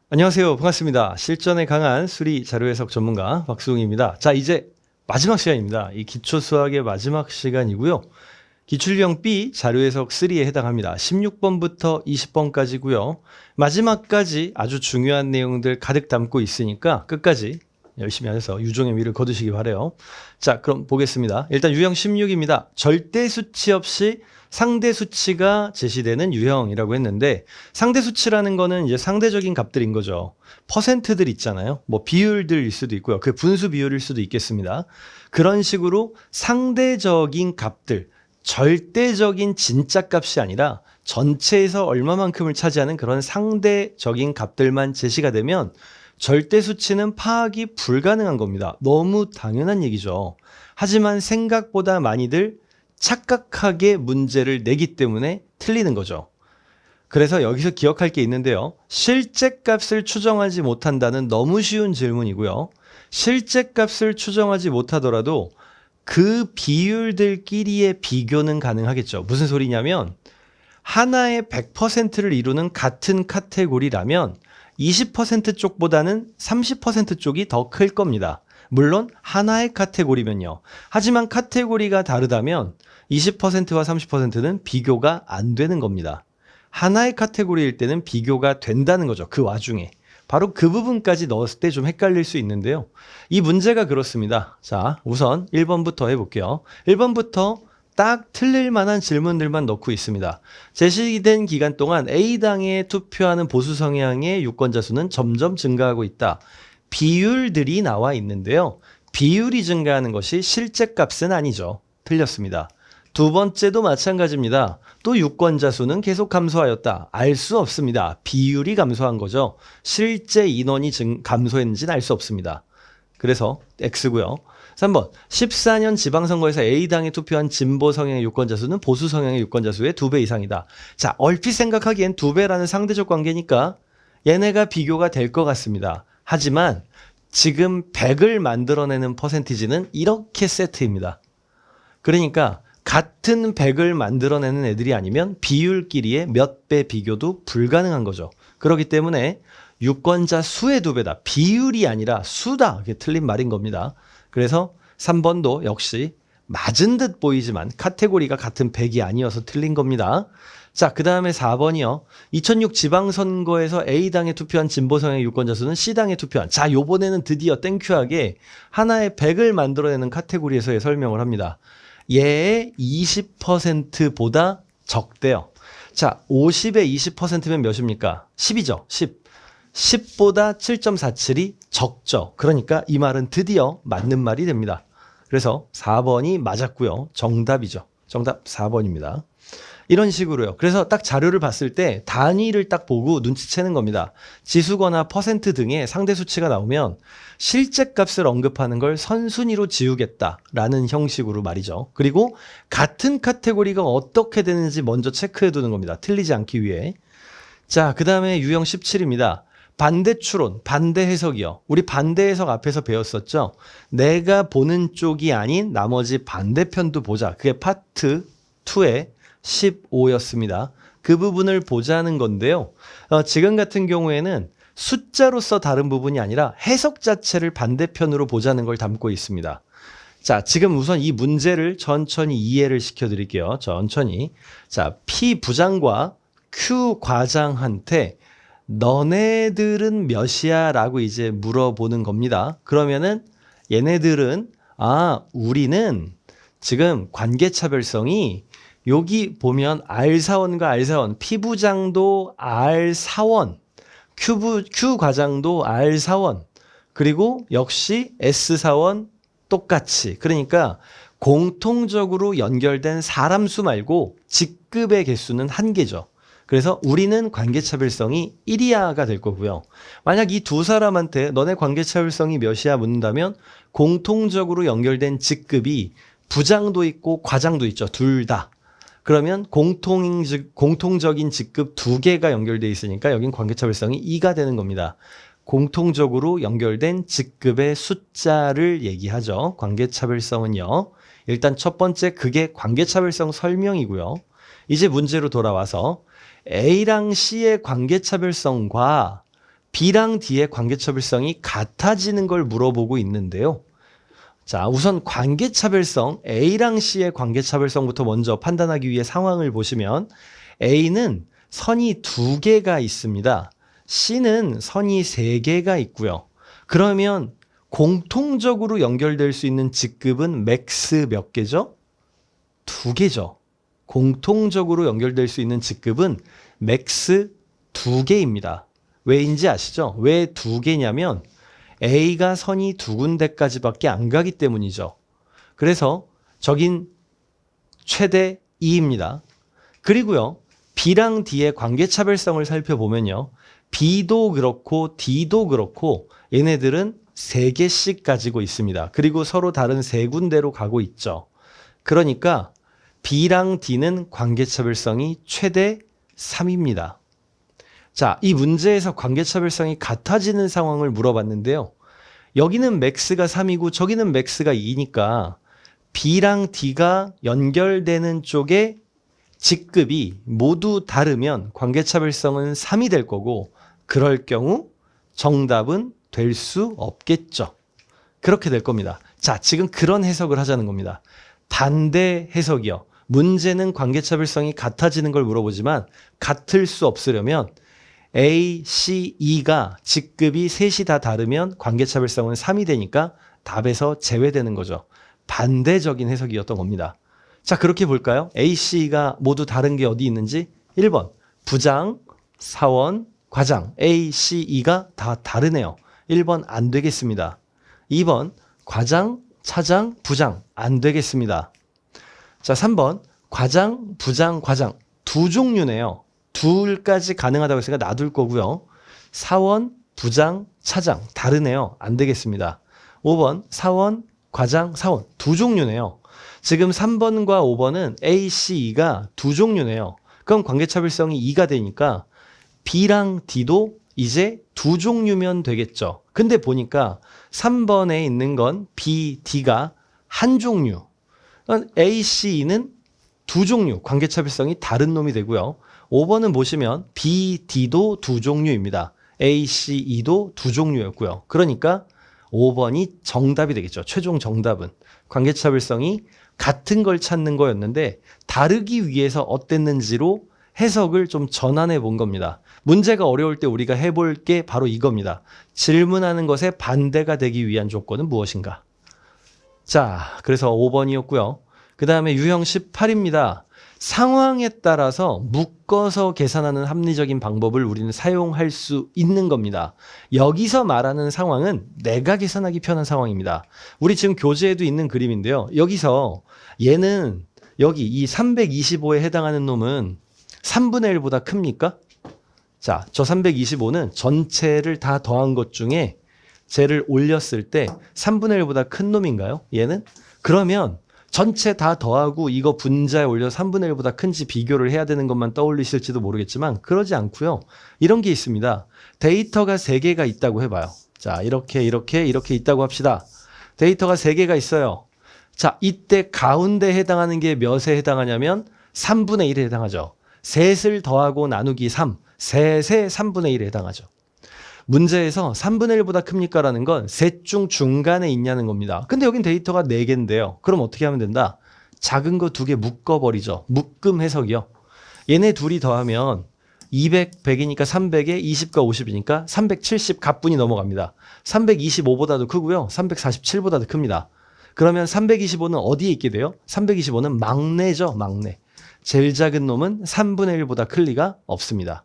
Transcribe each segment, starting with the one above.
안녕하세요. 반갑습니다. 실전에 강한 수리 자료 해석 전문가 박수웅입니다. 자, 이제 마지막 시간입니다. 이 기초 수학의 마지막 시간이고요. 기출형 B 자료 해석 3에 해당합니다. 16번부터 20번까지고요. 마지막까지 아주 중요한 내용들 가득 담고 있으니까 끝까지 열심히 해서 유종의 미를 거두시기 바라요. 자, 그럼 보겠습니다. 일단 유형 16입니다. 절대 수치 없이 상대 수치가 제시되는 유형이라고 했는데, 상대 수치라는 거는 이제 상대적인 값들인 거죠. 퍼센트들 있잖아요. 뭐 비율들일 수도 있고요. 그 분수 비율일 수도 있겠습니다. 그런 식으로 상대적인 값들, 절대적인 진짜 값이 아니라 전체에서 얼마만큼을 차지하는 그런 상대적인 값들만 제시가 되면 절대 수치는 파악이 불가능한 겁니다. 너무 당연한 얘기죠. 하지만 생각보다 많이들 착각하게 문제를 내기 때문에 틀리는 거죠. 그래서 여기서 기억할 게 있는데요. 실제 값을 추정하지 못한다는 너무 쉬운 질문이고요. 실제 값을 추정하지 못하더라도 그 비율들끼리의 비교는 가능하겠죠. 무슨 소리냐면 하나의 100%를 이루는 같은 카테고리라면 20% 쪽보다는 30% 쪽이 더 클 겁니다. 물론 하나의 카테고리면요. 하지만 카테고리가 다르다면 20%와 30%는 비교가 안 되는 겁니다. 하나의 카테고리일 때는 비교가 된다는 거죠. 그 와중에. 바로 그 부분까지 넣었을 때 좀 헷갈릴 수 있는데요. 이 문제가 그렇습니다. 자, 우선 1번부터 해볼게요. 1번부터 딱 틀릴 만한 질문들만 넣고 있습니다. 제시된 기간 동안 A당에 투표하는 보수 성향의 유권자 수는 점점 증가하고 있다. 비율들이 나와 있는데요. 비율이 증가하는 것이 실제 값은 아니죠. 틀렸습니다. 두 번째도 마찬가지입니다. 또 유권자 수는 계속 감소하였다. 알 수 없습니다. 비율이 감소한 거죠. 실제 인원이 감소했는지는 알 수 없습니다. 그래서 X고요. 3번 14년 지방선거에서 A당에 투표한 진보 성향의 유권자 수는 보수 성향의 유권자 수의 2배 이상이다. 자, 얼핏 생각하기엔 2배라는 상대적 관계니까 얘네가 비교가 될 것 같습니다. 하지만 지금 100을 만들어내는 퍼센티지는 이렇게 세트입니다. 그러니까 같은 100을 만들어내는 애들이 아니면 비율끼리의 몇 배 비교도 불가능한 거죠. 그렇기 때문에 유권자 수의 2배다. 비율이 아니라 수다. 이게 틀린 말인 겁니다. 그래서 3번도 역시 맞은 듯 보이지만 카테고리가 같은 100이 아니어서 틀린 겁니다. 자, 그 다음에 4번이요. 2006 지방선거에서 A당에 투표한 진보성향의 유권자 수는 C당에 투표한. 자, 요번에는 드디어 땡큐하게 하나의 100을 만들어내는 카테고리에서의 설명을 합니다. 얘의 20%보다 적대요. 자, 50의 20%면 몇입니까? 10이죠. 10. 10보다 7.47이 적죠. 그러니까 이 말은 드디어 맞는 말이 됩니다. 그래서 4번이 맞았고요. 정답이죠. 정답 4번입니다. 이런 식으로요. 그래서 딱 자료를 봤을 때 단위를 딱 보고 눈치채는 겁니다. 지수거나 퍼센트 등의 상대 수치가 나오면 실제 값을 언급하는 걸 선순위로 지우겠다라는 형식으로 말이죠. 그리고 같은 카테고리가 어떻게 되는지 먼저 체크해 두는 겁니다. 틀리지 않기 위해. 자, 그 다음에 유형 17입니다. 반대 추론, 반대 해석이요. 우리 반대 해석 앞에서 배웠었죠. 내가 보는 쪽이 아닌 나머지 반대편도 보자. 그게 파트 2의 15였습니다. 그 부분을 보자는 건데요. 지금 같은 경우에는 숫자로서 다른 부분이 아니라 해석 자체를 반대편으로 보자는 걸 담고 있습니다. 자, 지금 우선 이 문제를 천천히 이해를 시켜드릴게요. 천천히. 자, P 부장과 Q 과장한테 너네들은 몇이야? 라고 이제 물어보는 겁니다. 그러면은 얘네들은 우리는 지금 관계차별성이 여기 보면 R사원과 R사원, P부장도 R사원, Q과장도 R사원, 그리고 역시 S사원 똑같이. 그러니까 공통적으로 연결된 사람 수 말고 직급의 개수는 한 개죠. 그래서 우리는 관계차별성이 1이야가 될 거고요. 만약 이 두 사람한테 너네 관계차별성이 몇이야 묻는다면 공통적으로 연결된 직급이 부장도 있고 과장도 있죠. 둘 다. 그러면 공통적인 직급 2개가 연결되어 있으니까 여긴 관계차별성이 2가 되는 겁니다. 공통적으로 연결된 직급의 숫자를 얘기하죠. 관계차별성은요. 일단 첫 번째 그게 관계차별성 설명이고요. 이제 문제로 돌아와서 A랑 C의 관계차별성과 B랑 D의 관계차별성이 같아지는 걸 물어보고 있는데요. 자, 우선 관계차별성, A랑 C의 관계차별성부터 먼저 판단하기 위해 상황을 보시면 A는 선이 2개가 있습니다. C는 선이 3개가 있고요. 그러면 공통적으로 연결될 수 있는 직급은 맥스 몇 개죠? 2개죠. 공통적으로 연결될 수 있는 직급은 맥스 2개입니다. 왜인지 아시죠? 왜 2개냐면 A가 선이 2군데까지밖에 안 가기 때문이죠. 그래서 적인 최대 2입니다. 그리고요. B랑 D의 관계차별성을 살펴보면요. B도 그렇고 D도 그렇고 얘네들은 3개씩 가지고 있습니다. 그리고 서로 다른 3군데로 가고 있죠. 그러니까 B랑 D는 관계차별성이 최대 3입니다. 자, 이 문제에서 관계차별성이 같아지는 상황을 물어봤는데요. 여기는 맥스가 3이고 저기는 맥스가 2니까 B랑 D가 연결되는 쪽에 직급이 모두 다르면 관계차별성은 3이 될 거고 그럴 경우 정답은 될 수 없겠죠. 그렇게 될 겁니다. 자, 지금 그런 해석을 하자는 겁니다. 반대 해석이요. 문제는 관계차별성이 같아지는 걸 물어보지만 같을 수 없으려면 A, C, E가 직급이 셋이 다 다르면 관계차별성은 3이 되니까 답에서 제외되는 거죠. 반대적인 해석이었던 겁니다. 자, 그렇게 볼까요? A, C가 모두 다른 게 어디 있는지 1번 부장, 사원, 과장 A, C, E가 다 다르네요. 1번 안 되겠습니다. 2번 과장, 차장, 부장 안 되겠습니다. 자, 3번 과장, 부장, 과장 두 종류네요. 둘까지 가능하다고 했으니까 놔둘 거고요. 사원, 부장, 차장 다르네요. 안 되겠습니다. 5번 사원, 과장, 사원 두 종류네요. 지금 3번과 5번은 A, C, E가 두 종류네요. 그럼 관계차별성이 2가 되니까 B랑 D도 이제 두 종류면 되겠죠. 근데 보니까 3번에 있는 건 B, D가 한 종류. A, C, E는 두 종류, 관계차별성이 다른 놈이 되고요. 5번은 보시면 B, D도 두 종류입니다. A, C, E도 두 종류였고요. 그러니까 5번이 정답이 되겠죠. 최종 정답은. 관계차별성이 같은 걸 찾는 거였는데 다르기 위해서 어땠는지로 해석을 좀 전환해 본 겁니다. 문제가 어려울 때 우리가 해볼 게 바로 이겁니다. 질문하는 것에 반대가 되기 위한 조건은 무엇인가? 자, 그래서 5번이었고요. 그 다음에 유형 18입니다. 상황에 따라서 묶어서 계산하는 합리적인 방법을 우리는 사용할 수 있는 겁니다. 여기서 말하는 상황은 내가 계산하기 편한 상황입니다. 우리 지금 교재에도 있는 그림인데요. 여기서 얘는 여기 이 325에 해당하는 놈은 3분의 1보다 큽니까? 자, 저 325는 전체를 다 더한 것 중에 쟤를 올렸을 때 3분의 1보다 큰 놈인가요? 얘는? 그러면 전체 다 더하고 이거 분자에 올려서 3분의 1보다 큰지 비교를 해야 되는 것만 떠올리실지도 모르겠지만 그러지 않고요. 이런 게 있습니다. 데이터가 3개가 있다고 해봐요. 자, 이렇게 있다고 합시다. 데이터가 3개가 있어요. 자, 이때 가운데 해당하는 게 몇에 해당하냐면 3분의 1에 해당하죠. 셋을 더하고 나누기 3, 셋의 3분의 1에 해당하죠. 문제에서 3분의 1보다 큽니까? 라는 건 셋 중 중간에 있냐는 겁니다. 근데 여긴 데이터가 4개인데요. 그럼 어떻게 하면 된다? 작은 거 2개 묶어버리죠. 묶음 해석이요. 얘네 둘이 더하면 200, 100이니까 300에 20과 50이니까 370 가뿐히 넘어갑니다. 325보다도 크고요. 347보다도 큽니다. 그러면 325는 어디에 있게 돼요? 325는 막내죠. 막내. 제일 작은 놈은 3분의 1보다 클 리가 없습니다.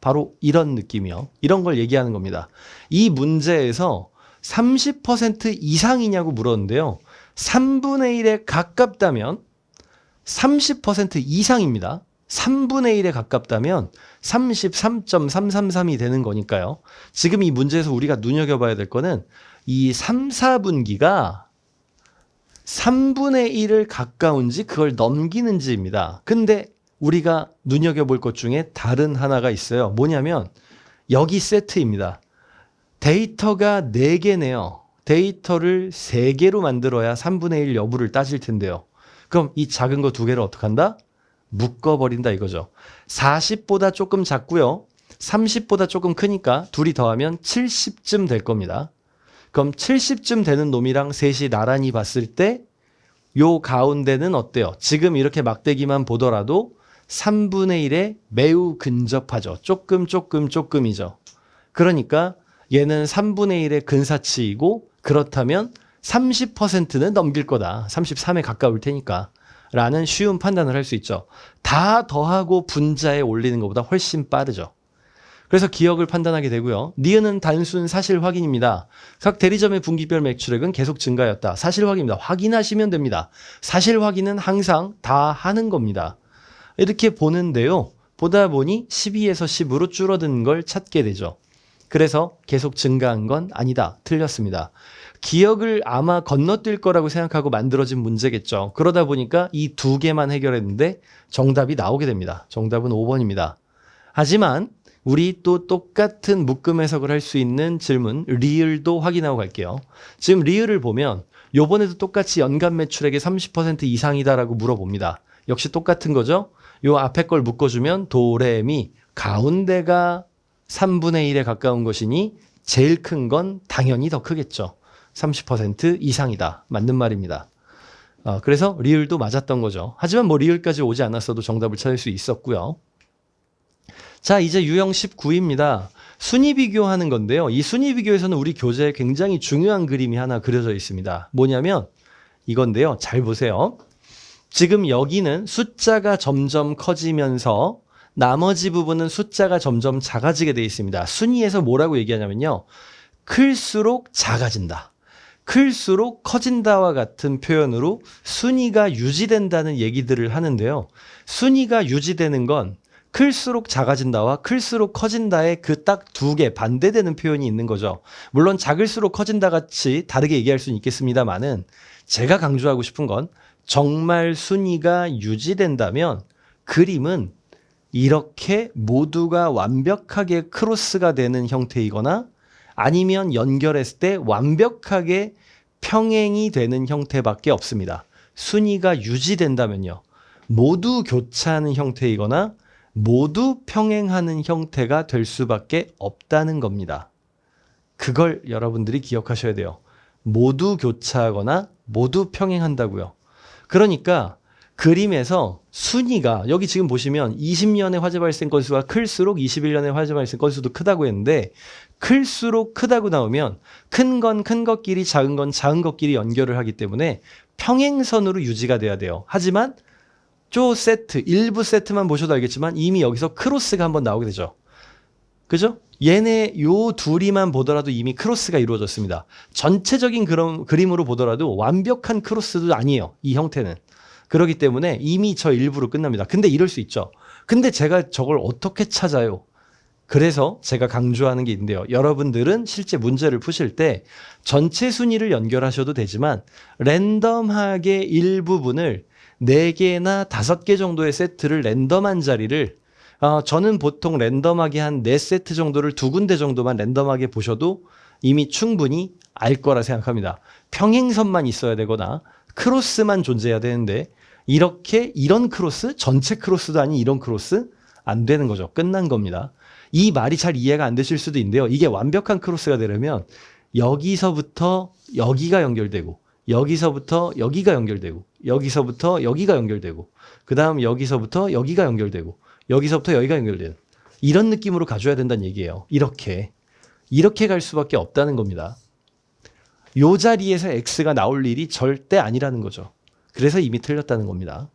바로 이런 느낌이요. 이런 걸 얘기하는 겁니다. 이 문제에서 30% 이상이냐고 물었는데요. 3분의 1에 가깝다면 30% 이상입니다. 3분의 1에 가깝다면 33.333이 되는 거니까요. 지금 이 문제에서 우리가 눈여겨봐야 될 거는 이 3, 4분기가 3분의 1을 가까운지 그걸 넘기는지입니다. 근데 우리가 눈여겨볼 것 중에 다른 하나가 있어요. 뭐냐면 여기 세트입니다. 데이터가 4개네요. 데이터를 3개로 만들어야 3분의 1 여부를 따질 텐데요. 그럼 이 작은 거 2개를 어떻게 한다? 묶어버린다 이거죠. 40보다 조금 작고요. 30보다 조금 크니까 둘이 더하면 70쯤 될 겁니다. 그럼 70쯤 되는 놈이랑 셋이 나란히 봤을 때 요 가운데는 어때요? 지금 이렇게 막대기만 보더라도 3분의 1에 매우 근접하죠. 조금이죠. 그러니까 얘는 3분의 1의 근사치이고 그렇다면 30%는 넘길 거다. 33에 가까울 테니까. 라는 쉬운 판단을 할 수 있죠. 다 더하고 분자에 올리는 것보다 훨씬 빠르죠. 그래서 기억을 판단하게 되고요. 니은은 단순 사실 확인입니다. 각 대리점의 분기별 매출액은 계속 증가였다. 사실 확인입니다. 확인하시면 됩니다. 사실 확인은 항상 다 하는 겁니다. 이렇게 보는데요. 보다 보니 12에서 10으로 줄어든 걸 찾게 되죠. 그래서 계속 증가한 건 아니다. 틀렸습니다. 기억을 아마 건너뛸 거라고 생각하고 만들어진 문제겠죠. 그러다 보니까 이 두 개만 해결했는데 정답이 나오게 됩니다. 정답은 5번입니다. 하지만 우리 또 똑같은 묶음 해석을 할 수 있는 질문 리을도 확인하고 갈게요. 지금 리을을 보면 요번에도 똑같이 연간 매출액의 30% 이상이다라고 물어봅니다. 역시 똑같은 거죠. 요 앞에 걸 묶어주면 도레미 가운데가 3분의 1에 가까운 것이니 제일 큰 건 당연히 더 크겠죠. 30% 이상이다. 맞는 말입니다. 그래서 리을도 맞았던 거죠. 하지만 뭐 리을까지 오지 않았어도 정답을 찾을 수 있었고요. 자, 이제 유형 19입니다. 순위 비교하는 건데요. 이 순위 비교에서는 우리 교재에 굉장히 중요한 그림이 하나 그려져 있습니다. 뭐냐면 이건데요. 잘 보세요. 지금 여기는 숫자가 점점 커지면서 나머지 부분은 숫자가 점점 작아지게 되어 있습니다. 순위에서 뭐라고 얘기하냐면요. 클수록 작아진다. 클수록 커진다와 같은 표현으로 순위가 유지된다는 얘기들을 하는데요. 순위가 유지되는 건 클수록 작아진다와 클수록 커진다의 그 딱 두 개 반대되는 표현이 있는 거죠. 물론 작을수록 커진다 같이 다르게 얘기할 수는 있겠습니다만은 제가 강조하고 싶은 건 정말 순위가 유지된다면 그림은 이렇게 모두가 완벽하게 크로스가 되는 형태이거나 아니면 연결했을 때 완벽하게 평행이 되는 형태밖에 없습니다. 순위가 유지된다면요. 모두 교차하는 형태이거나 모두 평행하는 형태가 될 수밖에 없다는 겁니다. 그걸 여러분들이 기억하셔야 돼요. 모두 교차하거나 모두 평행한다고요. 그러니까 그림에서 순위가 여기 지금 보시면 20년의 화재 발생 건수가 클수록 21년의 화재 발생 건수도 크다고 했는데 클수록 크다고 나오면 큰 건 큰 것끼리 작은 건 작은 것끼리 연결을 하기 때문에 평행선으로 유지가 돼야 돼요. 하지만 조 세트, 일부 세트만 보셔도 알겠지만 이미 여기서 크로스가 한번 나오게 되죠. 그죠? 얘네 요 둘이만 보더라도 이미 크로스가 이루어졌습니다. 전체적인 그림으로 보더라도 완벽한 크로스도 아니에요. 이 형태는. 그렇기 때문에 이미 저 일부로 끝납니다. 근데 이럴 수 있죠. 근데 제가 저걸 어떻게 찾아요? 그래서 제가 강조하는 게 있는데요. 여러분들은 실제 문제를 푸실 때 전체 순위를 연결하셔도 되지만 랜덤하게 일부분을 4개나 5개 정도의 세트를 랜덤한 자리를 저는 보통 랜덤하게 한 4세트 정도를 2군데 정도만 랜덤하게 보셔도 이미 충분히 알 거라 생각합니다. 평행선만 있어야 되거나 크로스만 존재해야 되는데 이런 크로스, 전체 크로스도 아닌 이런 크로스 안 되는 거죠. 끝난 겁니다. 이 말이 잘 이해가 안 되실 수도 있는데요. 이게 완벽한 크로스가 되려면 여기서부터 여기가 연결되고 여기서부터 여기가 연결되고 여기서부터 여기가 연결되고 그 다음 여기서부터 여기가 연결되고 여기서부터 여기가 연결되는 이런 느낌으로 가져야 된다는 얘기예요. 이렇게 갈 수밖에 없다는 겁니다. 요 자리에서 X가 나올 일이 절대 아니라는 거죠. 그래서 이미 틀렸다는 겁니다.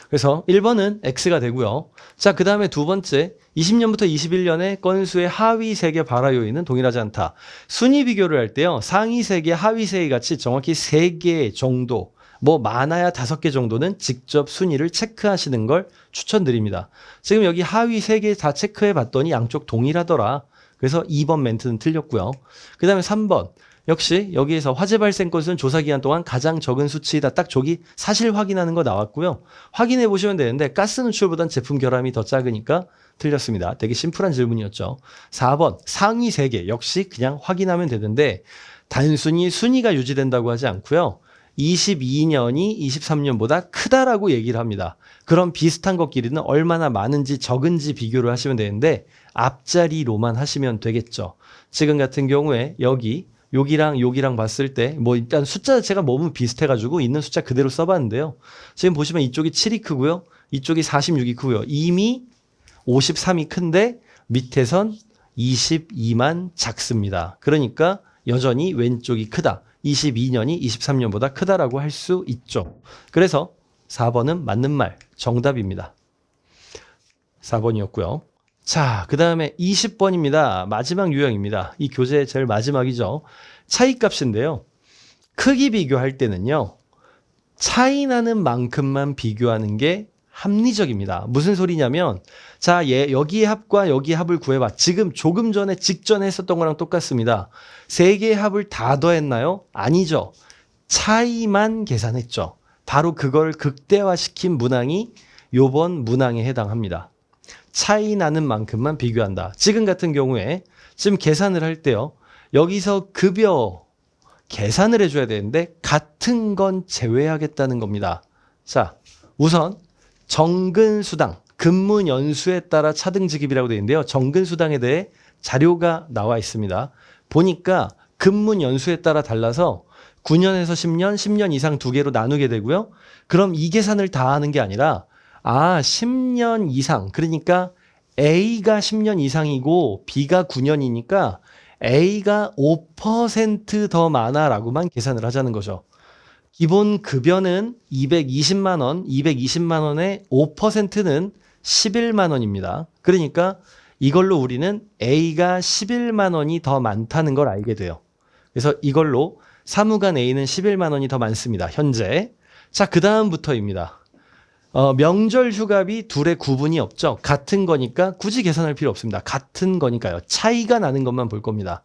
그래서 1번은 X가 되고요. 자, 그 다음에 두 번째 20년부터 21년의 건수의 하위 3개 발화 요인은 동일하지 않다. 순위 비교를 할 때요. 상위 3개, 하위 3개 같이 정확히 3개 정도 뭐 많아야 5개 정도는 직접 순위를 체크하시는 걸 추천드립니다. 지금 여기 하위 3개 다 체크해 봤더니 양쪽 동일하더라. 그래서 2번 멘트는 틀렸고요. 그 다음에 3번. 역시 여기에서 화재 발생 건수는 조사 기간 동안 가장 적은 수치이다. 딱 저기 사실 확인하는 거 나왔고요. 확인해 보시면 되는데 가스 누출보단 제품 결함이 더 작으니까 틀렸습니다. 되게 심플한 질문이었죠. 4번 상위 3개 역시 그냥 확인하면 되는데 단순히 순위가 유지된다고 하지 않고요. 22년이 23년보다 크다라고 얘기를 합니다. 그럼 비슷한 것끼리는 얼마나 많은지 적은지 비교를 하시면 되는데 앞자리로만 하시면 되겠죠. 지금 같은 경우에 여기랑 봤을 때 뭐 일단 숫자 자체가 너무 비슷해가지고 있는 숫자 그대로 써봤는데요. 지금 보시면 이쪽이 7이 크고요. 이쪽이 46이 크고요. 이미 53이 큰데 밑에선 22만 작습니다. 그러니까 여전히 왼쪽이 크다. 22년이 23년보다 크다라고 할 수 있죠. 그래서 4번은 맞는 말, 정답입니다. 4번이었고요. 자, 그 다음에 20번입니다. 마지막 유형입니다. 이 교재 제일 마지막이죠. 차이값인데요. 크기 비교할 때는요. 차이 나는 만큼만 비교하는 게 합리적입니다. 무슨 소리냐면 자, 여기의 합과 여기의 합을 구해봐. 지금 조금 전에 직전에 했었던 거랑 똑같습니다. 세 개의 합을 다 더했나요? 아니죠. 차이만 계산했죠. 바로 그걸 극대화시킨 문항이 요번 문항에 해당합니다. 차이 나는 만큼만 비교한다. 지금 같은 경우에 지금 계산을 할 때요. 여기서 급여 계산을 해줘야 되는데 같은 건 제외하겠다는 겁니다. 자, 우선 정근수당, 근무 연수에 따라 차등지급이라고 되어 있는데요. 정근수당에 대해 자료가 나와 있습니다. 보니까 근무 연수에 따라 달라서 9년에서 10년, 10년 이상 두 개로 나누게 되고요. 그럼 이 계산을 다 하는 게 아니라 10년 이상, 그러니까 A가 10년 이상이고 B가 9년이니까 A가 5% 더 많아라고만 계산을 하자는 거죠. 기본 급여는 220만 원, 220만 원의 5%는 11만 원입니다. 그러니까 이걸로 우리는 A가 11만 원이 더 많다는 걸 알게 돼요. 그래서 이걸로 사무관 A는 11만 원이 더 많습니다. 현재. 자, 그 다음부터입니다. 명절 휴가비 둘의 구분이 없죠. 같은 거니까 굳이 계산할 필요 없습니다. 같은 거니까요. 차이가 나는 것만 볼 겁니다.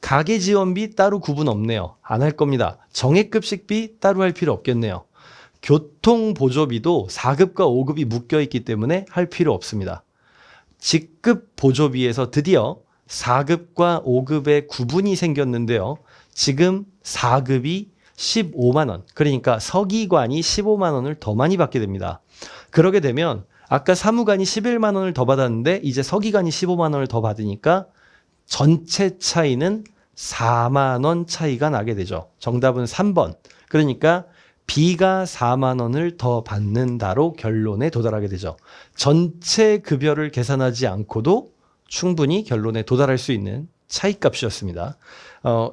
가계지원비 따로 구분 없네요. 안 할 겁니다. 정액급식비 따로 할 필요 없겠네요. 교통보조비도 4급과 5급이 묶여있기 때문에 할 필요 없습니다. 직급보조비에서 드디어 4급과 5급의 구분이 생겼는데요. 지금 4급이 15만 원, 그러니까 서기관이 15만 원을 더 많이 받게 됩니다. 그러게 되면 아까 사무관이 11만 원을 더 받았는데 이제 서기관이 15만 원을 더 받으니까 전체 차이는 4만 원 차이가 나게 되죠. 정답은 3번. 그러니까 B가 4만 원을 더 받는다로 결론에 도달하게 되죠. 전체 급여를 계산하지 않고도 충분히 결론에 도달할 수 있는 차이값이었습니다.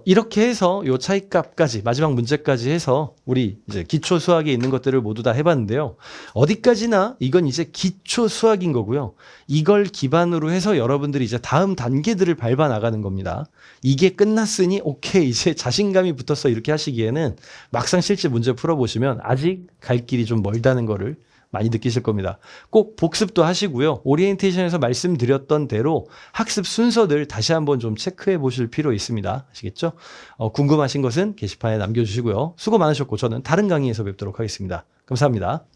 이렇게 해서 요 차이값까지 마지막 문제까지 해서 우리 이제 기초 수학에 있는 것들을 모두 다 해봤는데요. 어디까지나 이건 이제 기초 수학인 거고요. 이걸 기반으로 해서 여러분들이 이제 다음 단계들을 밟아 나가는 겁니다. 이게 끝났으니 오케이 이제 자신감이 붙었어 이렇게 하시기에는 막상 실제 문제 풀어보시면 아직 갈 길이 좀 멀다는 거를 많이 느끼실 겁니다. 꼭 복습도 하시고요. 오리엔테이션에서 말씀드렸던 대로 학습 순서들 다시 한번 좀 체크해 보실 필요 있습니다. 아시겠죠? 궁금하신 것은 게시판에 남겨주시고요. 수고 많으셨고 저는 다른 강의에서 뵙도록 하겠습니다. 감사합니다.